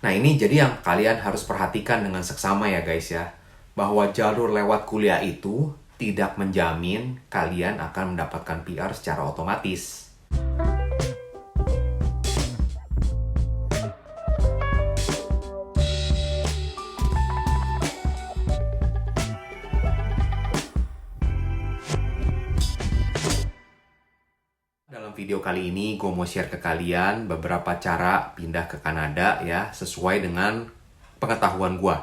Nah ini jadi yang kalian harus perhatikan dengan seksama ya guys ya. Bahwa jalur lewat kuliah itu tidak menjamin kalian akan mendapatkan PR secara otomatis. Dalam video kali ini gue mau share ke kalian beberapa cara pindah ke Kanada ya, sesuai dengan pengetahuan gue.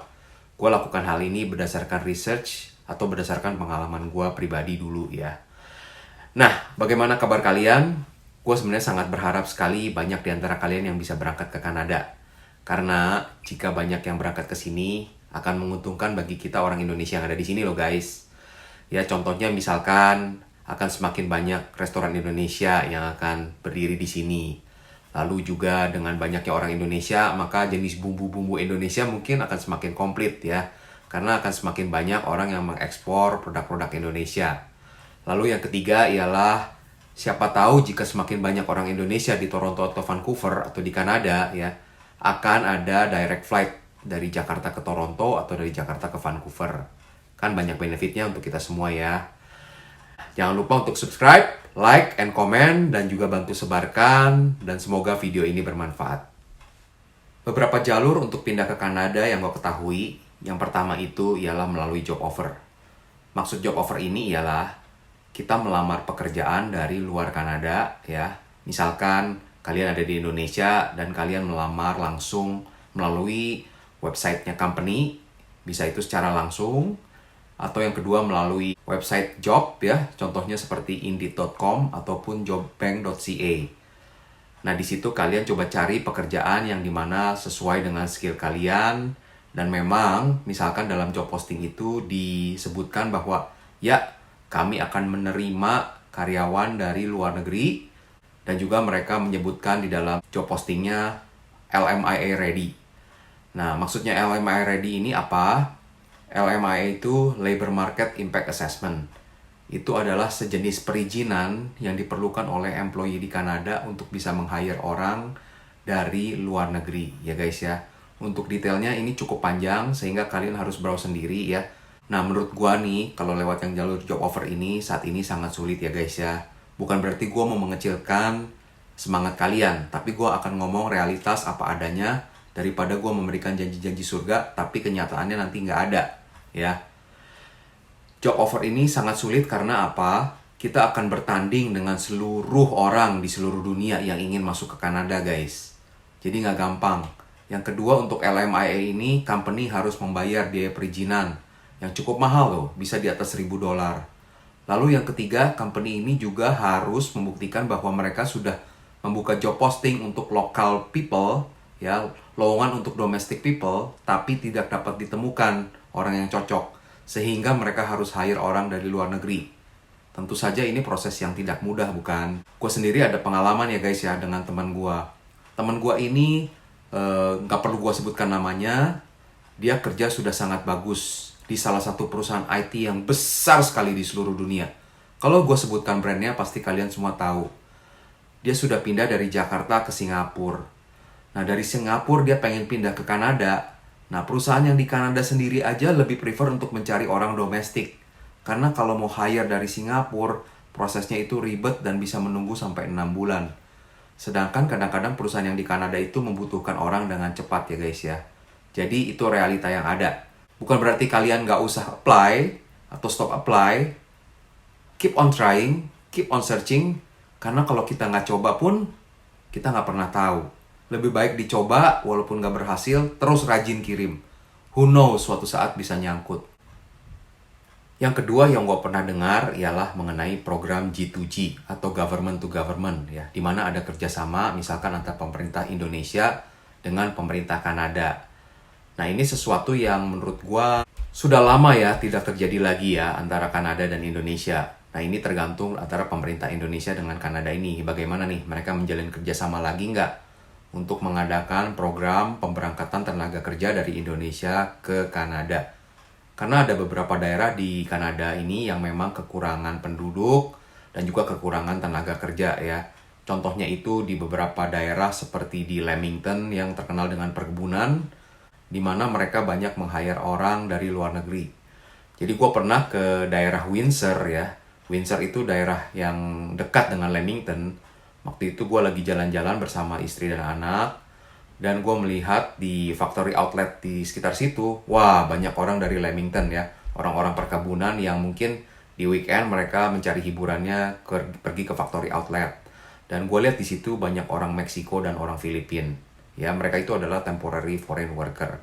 Gue lakukan hal ini berdasarkan research atau berdasarkan pengalaman gue pribadi dulu ya. Nah, bagaimana kabar kalian? Gue sebenarnya sangat berharap sekali banyak di antara kalian yang bisa berangkat ke Kanada. Karena jika banyak yang berangkat ke sini, akan menguntungkan bagi kita orang Indonesia yang ada di sini loh guys. Ya contohnya misalkan akan semakin banyak restoran Indonesia yang akan berdiri di sini. Lalu juga dengan banyaknya orang Indonesia, maka jenis bumbu-bumbu Indonesia mungkin akan semakin komplit ya. Karena akan semakin banyak orang yang mengekspor produk-produk Indonesia. Lalu yang ketiga ialah siapa tahu jika semakin banyak orang Indonesia di Toronto atau Vancouver atau di Kanada ya, akan ada direct flight dari Jakarta ke Toronto atau dari Jakarta ke Vancouver. Kan banyak benefitnya untuk kita semua ya. Jangan lupa untuk subscribe, like, and comment, dan juga bantu sebarkan, dan semoga video ini bermanfaat. Beberapa jalur untuk pindah ke Kanada yang gue ketahui, yang pertama itu ialah melalui job offer. Maksud job offer ini ialah kita melamar pekerjaan dari luar Kanada ya. Misalkan kalian ada di Indonesia dan kalian melamar langsung melalui websitenya company, bisa itu secara langsung, atau yang kedua melalui website job ya, contohnya seperti indeed.com ataupun jobbank.ca. Nah di situ kalian coba cari pekerjaan yang dimana sesuai dengan skill kalian, dan memang misalkan dalam job posting itu disebutkan bahwa ya kami akan menerima karyawan dari luar negeri, dan juga mereka menyebutkan di dalam job postingnya LMIA ready. Nah maksudnya LMIA ready ini apa? LMIA itu Labor Market Impact Assessment. Itu adalah sejenis perizinan yang diperlukan oleh employee di Kanada untuk bisa meng-hire orang dari luar negeri ya guys ya. Untuk detailnya ini cukup panjang sehingga kalian harus browse sendiri ya. Nah menurut gua nih kalau lewat yang jalur job offer ini saat ini sangat sulit ya guys ya. Bukan berarti gua mau mengecilkan semangat kalian, tapi gua akan ngomong realitas apa adanya daripada gua memberikan janji-janji surga tapi kenyataannya nanti nggak ada. Ya, job offer ini sangat sulit karena apa? Kita akan bertanding dengan seluruh orang di seluruh dunia yang ingin masuk ke Kanada guys. Jadi nggak gampang. Yang kedua untuk LMIA ini, company harus membayar biaya perizinan yang cukup mahal loh, bisa di atas $1.000. Lalu yang ketiga, company ini juga harus membuktikan bahwa mereka sudah membuka job posting untuk local people, ya, lowongan untuk domestic people, tapi tidak dapat ditemukan orang yang cocok, sehingga mereka harus hire orang dari luar negeri. Tentu saja ini proses yang tidak mudah, bukan? Gue sendiri ada pengalaman ya guys ya dengan teman gue. Teman gue ini nggak perlu gue sebutkan namanya. Dia kerja sudah sangat bagus di salah satu perusahaan IT yang besar sekali di seluruh dunia. Kalau gue sebutkan brandnya pasti kalian semua tahu. Dia sudah pindah dari Jakarta ke Singapura. Nah dari Singapura dia pengen pindah ke Kanada. Nah, perusahaan yang di Kanada sendiri aja lebih prefer untuk mencari orang domestik. Karena kalau mau hire dari Singapura, prosesnya itu ribet dan bisa menunggu sampai 6 bulan. Sedangkan kadang-kadang perusahaan yang di Kanada itu membutuhkan orang dengan cepat ya guys ya. Jadi itu realita yang ada. Bukan berarti kalian nggak usah apply atau stop apply. Keep on trying, keep on searching. Karena kalau kita nggak coba pun, kita nggak pernah tahu. Lebih baik dicoba, walaupun nggak berhasil, terus rajin kirim. Who knows, suatu saat bisa nyangkut. Yang kedua yang gue pernah dengar ialah mengenai program G2G atau Government to Government, ya, di mana ada kerjasama misalkan antara pemerintah Indonesia dengan pemerintah Kanada. Nah ini sesuatu yang menurut gue sudah lama ya tidak terjadi lagi ya antara Kanada dan Indonesia. Nah ini tergantung antara pemerintah Indonesia dengan Kanada ini. Bagaimana nih mereka menjalin kerjasama lagi nggak untuk mengadakan program pemberangkatan tenaga kerja dari Indonesia ke Kanada. Karena ada beberapa daerah di Kanada ini yang memang kekurangan penduduk dan juga kekurangan tenaga kerja ya. Contohnya itu di beberapa daerah seperti di Lamington yang terkenal dengan perkebunan, di mana mereka banyak meng-hire orang dari luar negeri. Jadi gue pernah ke daerah Windsor ya. Windsor itu daerah yang dekat dengan Lamington. Waktu itu gue lagi jalan-jalan bersama istri dan anak. Dan gue melihat di factory outlet di sekitar situ, wah banyak orang dari Lamington ya. Orang-orang perkebunan yang mungkin di weekend mereka mencari hiburannya pergi ke factory outlet. Dan gue lihat di situ banyak orang Meksiko dan orang Filipina. Ya, mereka itu adalah temporary foreign worker.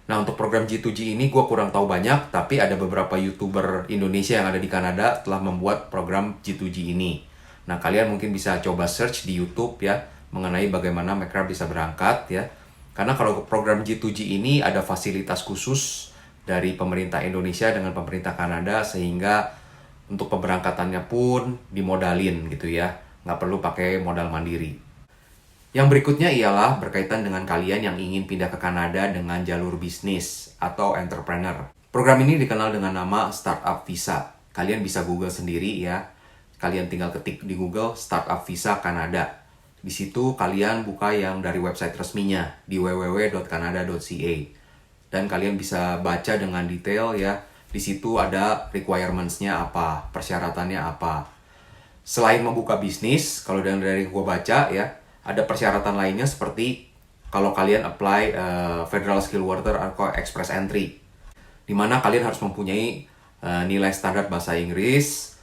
Nah, untuk program G2G ini gue kurang tahu banyak, tapi ada beberapa YouTuber Indonesia yang ada di Kanada telah membuat program G2G ini. Nah, kalian mungkin bisa coba search di YouTube ya, mengenai bagaimana mereka bisa berangkat ya. Karena kalau program G2G ini ada fasilitas khusus dari pemerintah Indonesia dengan pemerintah Kanada, sehingga untuk pemberangkatannya pun dimodalin gitu ya. Nggak perlu pakai modal mandiri. Yang berikutnya ialah berkaitan dengan kalian yang ingin pindah ke Kanada dengan jalur bisnis atau entrepreneur. Program ini dikenal dengan nama Startup Visa. Kalian bisa Google sendiri ya. Kalian tinggal ketik di Google Startup Visa Kanada. Di situ kalian buka yang dari website resminya di www.canada.ca. Dan kalian bisa baca dengan detail ya. Di situ ada requirements-nya apa, persyaratannya apa. Selain membuka bisnis, kalau dari gue baca ya, ada persyaratan lainnya seperti kalau kalian apply Federal Skill Worker atau Express Entry, di mana kalian harus mempunyai nilai standar bahasa Inggris,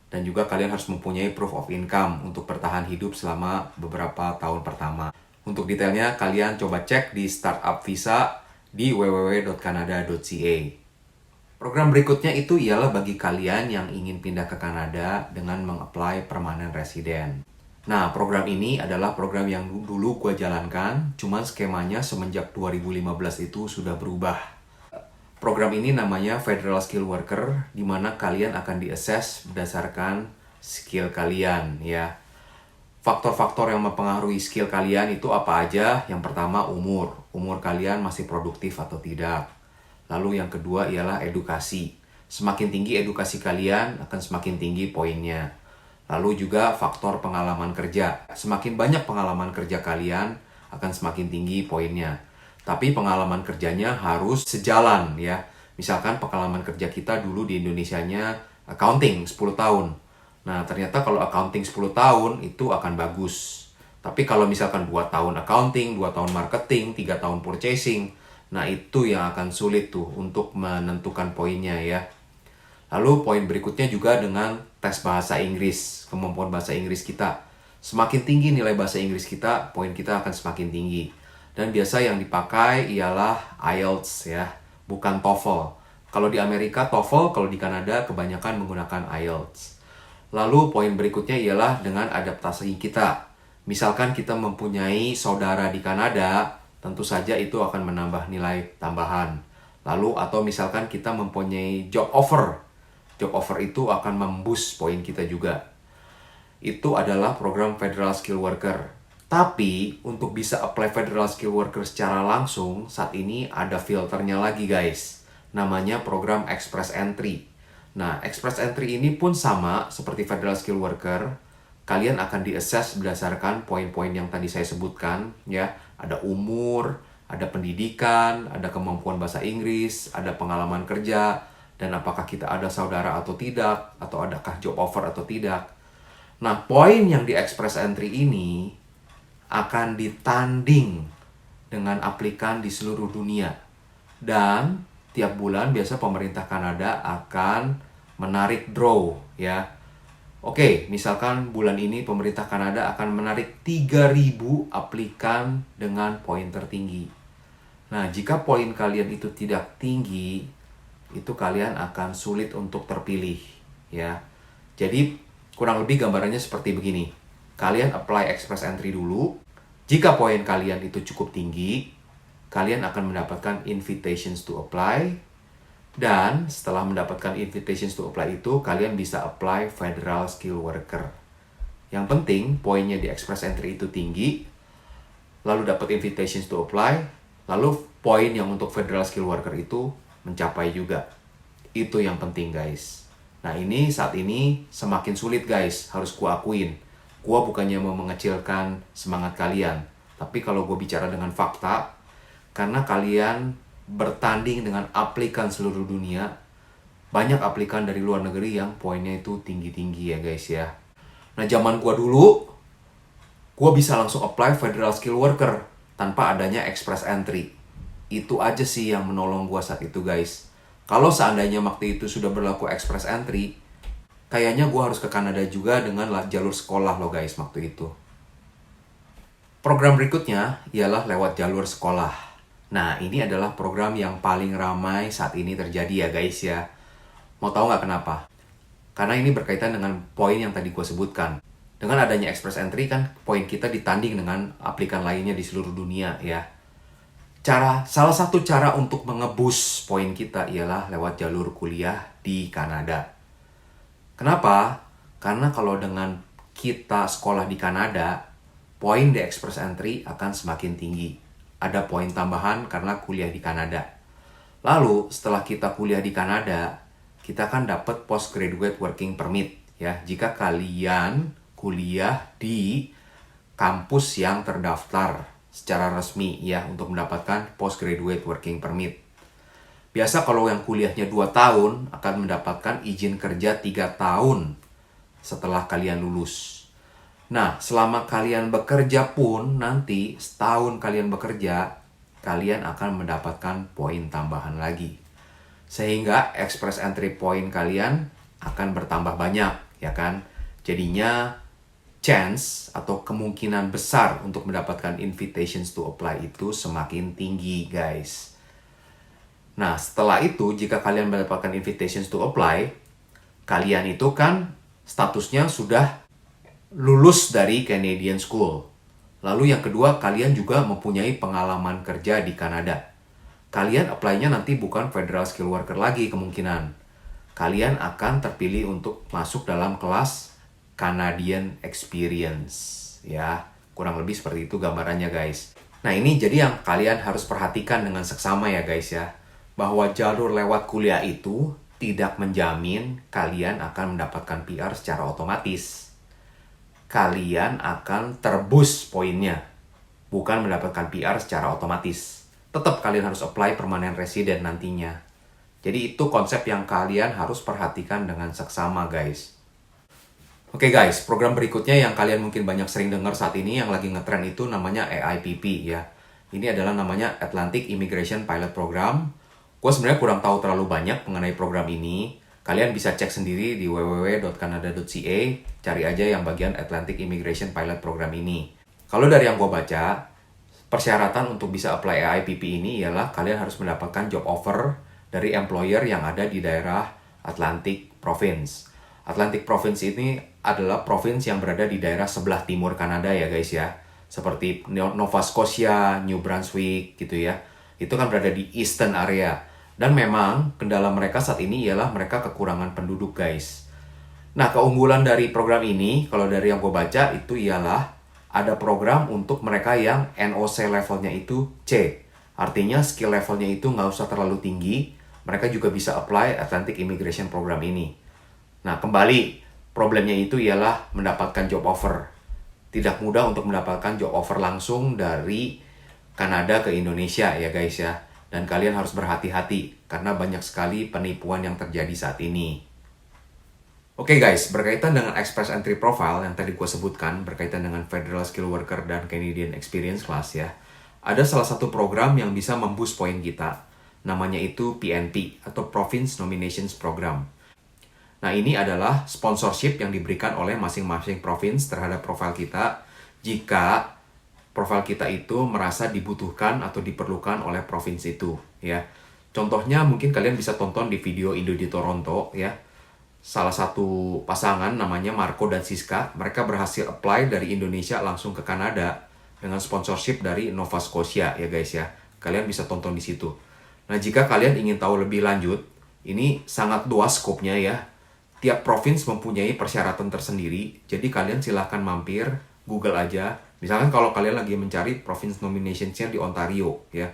dan juga kalian harus mempunyai proof of income untuk bertahan hidup selama beberapa tahun pertama. Untuk detailnya, kalian coba cek di Startup Visa di www.canada.ca. Program berikutnya itu ialah bagi kalian yang ingin pindah ke Kanada dengan meng-apply permanent resident. Nah, program ini adalah program yang dulu gue jalankan, cuman skemanya semenjak 2015 itu sudah berubah. Program ini namanya Federal Skill Worker, di mana kalian akan di-assess berdasarkan skill kalian ya. Faktor-faktor yang mempengaruhi skill kalian itu apa aja? Yang pertama, umur. Umur kalian masih produktif atau tidak. Lalu yang kedua ialah edukasi. Semakin tinggi edukasi kalian, akan semakin tinggi poinnya. Lalu juga faktor pengalaman kerja. Semakin banyak pengalaman kerja kalian, akan semakin tinggi poinnya. Tapi pengalaman kerjanya harus sejalan ya. Misalkan pengalaman kerja kita dulu di Indonesianya accounting 10 tahun. Nah, ternyata kalau accounting 10 tahun itu akan bagus. Tapi kalau misalkan 2 tahun accounting, 2 tahun marketing, 3 tahun purchasing, nah itu yang akan sulit tuh untuk menentukan poinnya ya. Lalu poin berikutnya juga dengan tes bahasa Inggris, kemampuan bahasa Inggris kita. Semakin tinggi nilai bahasa Inggris kita, poin kita akan semakin tinggi. Dan biasa yang dipakai ialah IELTS ya, bukan TOEFL. Kalau di Amerika TOEFL, kalau di Kanada kebanyakan menggunakan IELTS. Lalu poin berikutnya ialah dengan adaptasi kita. Misalkan kita mempunyai saudara di Kanada, tentu saja itu akan menambah nilai tambahan. Lalu atau misalkan kita mempunyai job offer. Job offer itu akan memboost poin kita juga. Itu adalah program Federal Skill Worker. Tapi untuk bisa apply Federal Skill Worker secara langsung, saat ini ada filternya lagi guys. Namanya program Express Entry. Nah, Express Entry ini pun sama seperti Federal Skill Worker. Kalian akan di-assess berdasarkan poin-poin yang tadi saya sebutkan ya. Ada umur, ada pendidikan, ada kemampuan bahasa Inggris, ada pengalaman kerja, dan apakah kita ada saudara atau tidak, atau adakah job offer atau tidak. Nah, poin yang di Express Entry ini akan ditanding dengan aplikan di seluruh dunia. Dan tiap bulan biasa pemerintah Kanada akan menarik draw ya. Oke, misalkan bulan ini pemerintah Kanada akan menarik 3.000 aplikan dengan poin tertinggi. Nah, jika poin kalian itu tidak tinggi, itu kalian akan sulit untuk terpilih ya. Jadi kurang lebih gambarannya seperti begini. Kalian apply Express Entry dulu. Jika poin kalian itu cukup tinggi, kalian akan mendapatkan invitations to apply. Dan setelah mendapatkan invitations to apply itu, kalian bisa apply Federal Skill Worker. Yang penting, poinnya di Express Entry itu tinggi, lalu dapat invitations to apply, lalu poin yang untuk Federal Skill Worker itu mencapai juga. Itu yang penting guys. Nah ini saat ini semakin sulit guys, harus kuakuin. Gue bukannya mau mengecilkan semangat kalian, tapi kalau gue bicara dengan fakta, karena kalian bertanding dengan aplikan seluruh dunia, banyak aplikan dari luar negeri yang poinnya itu tinggi-tinggi ya guys ya. Nah zaman gue dulu, gue bisa langsung apply Federal Skill Worker tanpa adanya Express Entry. Itu aja sih yang menolong gue saat itu guys. Kalau seandainya waktu itu sudah berlaku Express Entry, kayaknya gue harus ke Kanada juga dengan jalur sekolah loh guys waktu itu. Program berikutnya ialah lewat jalur sekolah. Nah ini adalah program yang paling ramai saat ini terjadi ya guys ya. Mau tahu nggak kenapa? Karena ini berkaitan dengan poin yang tadi gue sebutkan. Dengan adanya Express Entry kan poin kita ditanding dengan aplikan lainnya di seluruh dunia ya. Salah satu cara untuk mengebus poin kita ialah lewat jalur kuliah di Kanada. Kenapa? Karena kalau dengan kita sekolah di Kanada, poin di Express Entry akan semakin tinggi. Ada poin tambahan karena kuliah di Kanada. Lalu setelah kita kuliah di Kanada, kita akan dapat Postgraduate Working Permit ya. Jika kalian kuliah di kampus yang terdaftar secara resmi ya untuk mendapatkan Postgraduate Working Permit. Biasa kalau yang kuliahnya 2 tahun akan mendapatkan izin kerja 3 tahun setelah kalian lulus. Nah, selama kalian bekerja pun nanti setahun kalian bekerja, kalian akan mendapatkan poin tambahan lagi. Sehingga Express Entry point kalian akan bertambah banyak, ya kan? Jadinya chance atau kemungkinan besar untuk mendapatkan invitations to apply itu semakin tinggi, guys. Nah, setelah itu jika kalian mendapatkan invitations to apply, kalian itu kan statusnya sudah lulus dari Canadian School. Lalu yang kedua, kalian juga mempunyai pengalaman kerja di Kanada. Kalian apply-nya nanti bukan Federal Skill Worker lagi kemungkinan. Kalian akan terpilih untuk masuk dalam kelas Canadian Experience. Ya, kurang lebih seperti itu gambarannya guys. Nah ini jadi yang kalian harus perhatikan dengan seksama ya guys ya. Bahwa jalur lewat kuliah itu tidak menjamin kalian akan mendapatkan PR secara otomatis. Kalian akan terbus poinnya, bukan mendapatkan PR secara otomatis. Tetap kalian harus apply permanent resident nantinya. Jadi itu konsep yang kalian harus perhatikan dengan seksama guys. Oke guys, program berikutnya yang kalian mungkin banyak sering dengar saat ini yang lagi ngetren itu namanya AIPP ya. Ini adalah namanya Atlantic Immigration Pilot Program. Gue sebenarnya kurang tahu terlalu banyak mengenai program ini. Kalian bisa cek sendiri di www.canada.ca, cari aja yang bagian Atlantic Immigration Pilot Program ini. Kalau dari yang gue baca, persyaratan untuk bisa apply AIPP ini ialah kalian harus mendapatkan job offer dari employer yang ada di daerah Atlantic Province. Atlantic Province ini adalah provinsi yang berada di daerah sebelah timur Kanada ya guys ya. Seperti Nova Scotia, New Brunswick gitu ya. Itu kan berada di eastern area. Dan memang kendala mereka saat ini ialah mereka kekurangan penduduk guys. Nah keunggulan dari program ini, kalau dari yang gue baca itu ialah ada program untuk mereka yang NOC levelnya itu C. Artinya skill levelnya itu nggak usah terlalu tinggi. Mereka juga bisa apply Atlantic Immigration Program ini. Nah, kembali, problemnya itu ialah mendapatkan job offer. Tidak mudah untuk mendapatkan job offer langsung dari Kanada ke Indonesia ya guys ya. Dan kalian harus berhati-hati karena banyak sekali penipuan yang terjadi saat ini. Oke guys, berkaitan dengan Express Entry Profile yang tadi gue sebutkan, berkaitan dengan Federal Skill Worker dan Canadian Experience Class ya. Ada salah satu program yang bisa memboost poin kita. Namanya itu PNP atau Province Nominations Program. Nah ini adalah sponsorship yang diberikan oleh masing-masing provinsi terhadap profil kita jika profil kita itu merasa dibutuhkan atau diperlukan oleh provinsi itu ya. Contohnya mungkin kalian bisa tonton di video Indo di Toronto ya. Salah satu pasangan namanya Marco dan Siska, mereka berhasil apply dari Indonesia langsung ke Kanada dengan sponsorship dari Nova Scotia ya guys ya. Kalian bisa tonton di situ. Nah jika kalian ingin tahu lebih lanjut, ini sangat luas skopnya ya. Tiap provinsi mempunyai persyaratan tersendiri, jadi kalian silahkan mampir, Google aja. Misalkan kalau kalian lagi mencari Province Nominations-nya di Ontario, ya.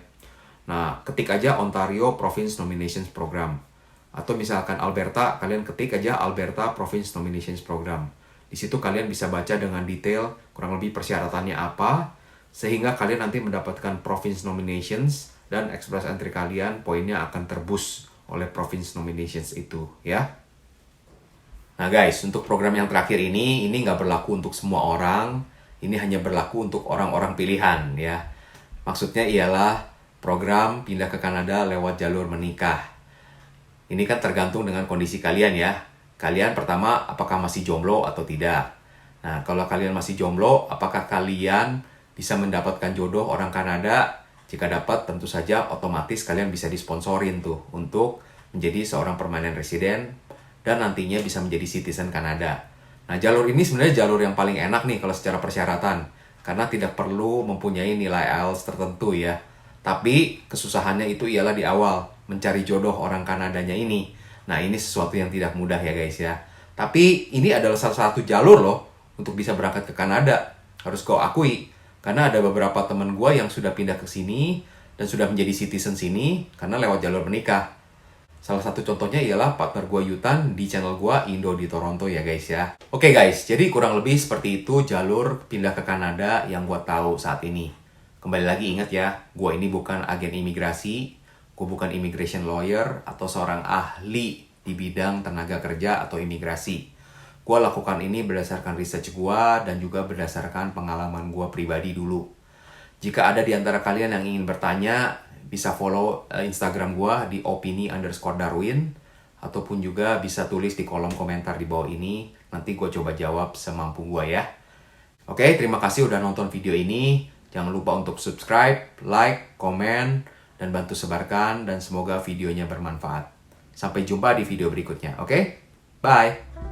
Nah, ketik aja Ontario Province Nominations Program. Atau misalkan Alberta, kalian ketik aja Alberta Province Nominations Program. Di situ kalian bisa baca dengan detail kurang lebih persyaratannya apa, sehingga kalian nanti mendapatkan province nominations dan express entry kalian poinnya akan terboost oleh province nominations itu ya. Nah guys, untuk program yang terakhir ini nggak berlaku untuk semua orang. Ini hanya berlaku untuk orang-orang pilihan ya. Maksudnya ialah program pindah ke Kanada lewat jalur menikah. Ini kan tergantung dengan kondisi kalian ya. Kalian pertama, apakah masih jomblo atau tidak? Nah, kalau kalian masih jomblo, apakah kalian bisa mendapatkan jodoh orang Kanada? Jika dapat, tentu saja otomatis kalian bisa disponsorin tuh untuk menjadi seorang permanent resident dan nantinya bisa menjadi citizen Kanada. Nah, jalur ini sebenarnya jalur yang paling enak nih kalau secara persyaratan, karena tidak perlu mempunyai nilai IELTS tertentu ya. Tapi kesusahannya itu ialah di awal, mencari jodoh orang Kanadanya ini. Nah, ini sesuatu yang tidak mudah ya guys ya. Tapi ini adalah salah satu jalur loh untuk bisa berangkat ke Kanada. Harus kau akui, karena ada beberapa teman gue yang sudah pindah ke sini dan sudah menjadi citizen sini karena lewat jalur menikah. Salah satu contohnya ialah partner gue Yutan di channel gue Indo di Toronto ya guys ya. Oke guys, jadi kurang lebih seperti itu jalur pindah ke Kanada yang gue tahu saat ini. Kembali lagi ingat ya, gue ini bukan agen imigrasi, gue bukan immigration lawyer atau seorang ahli di bidang tenaga kerja atau imigrasi. Gue lakukan ini berdasarkan research gue dan juga berdasarkan pengalaman gue pribadi dulu. Jika ada di antara kalian yang ingin bertanya, bisa follow Instagram gue di opini_darwin ataupun juga bisa tulis di kolom komentar di bawah ini. Nanti gue coba jawab semampu gue ya. Oke, terima kasih udah nonton video ini. Jangan lupa untuk subscribe, like, komen, dan bantu sebarkan. Dan semoga videonya bermanfaat. Sampai jumpa di video berikutnya, oke? Bye!